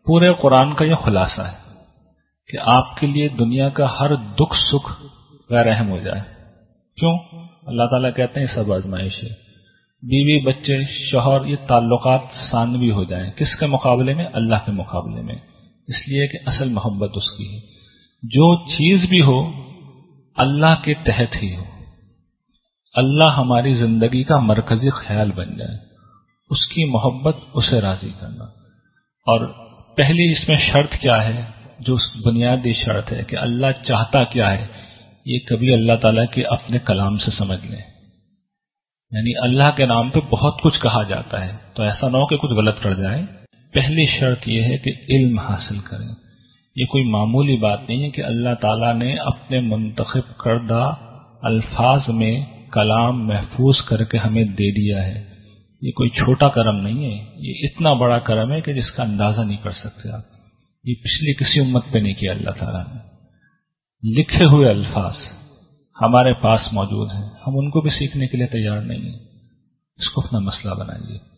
پورے قرآن کا یہ خلاصہ ہے کہ آپ کے لیے دنیا کا ہر دکھ سکھ غیر اہم ہو جائے. کیوں؟ اللہ تعالیٰ کہتے ہیں سب آزمائش ہے. بیوی بچے شوہر یہ تعلقات ثانوی ہو جائیں. کس کے مقابلے میں؟ اللہ کے مقابلے میں. اس لیے کہ اصل محبت اس کی ہے. جو چیز بھی ہو اللہ کے تحت ہی ہو. اللہ ہماری زندگی کا مرکزی خیال بن جائے. اس کی محبت اسے راضی کرنا. اور پہلی اس میں شرط کیا ہے؟ جو بنیادی شرط ہے کہ اللہ چاہتا کیا ہے، یہ کبھی اللہ تعالیٰ کے اپنے کلام سے سمجھ لیں. یعنی اللہ کے نام پہ بہت کچھ کہا جاتا ہے تو ایسا نہ ہو کہ کچھ غلط کر جائے. پہلی شرط یہ ہے کہ علم حاصل کریں. یہ کوئی معمولی بات نہیں ہے کہ اللہ تعالیٰ نے اپنے منتخب کردہ الفاظ میں کلام محفوظ کر کے ہمیں دے دیا ہے. یہ کوئی چھوٹا کرم نہیں ہے، یہ اتنا بڑا کرم ہے کہ جس کا اندازہ نہیں کر سکتے آپ. یہ پچھلی کسی امت پہ نہیں کیا اللہ تعالیٰ نے. لکھے ہوئے الفاظ ہمارے پاس موجود ہیں، ہم ان کو بھی سیکھنے کے لیے تیار نہیں ہیں. اس کو اپنا مسئلہ بنائیے.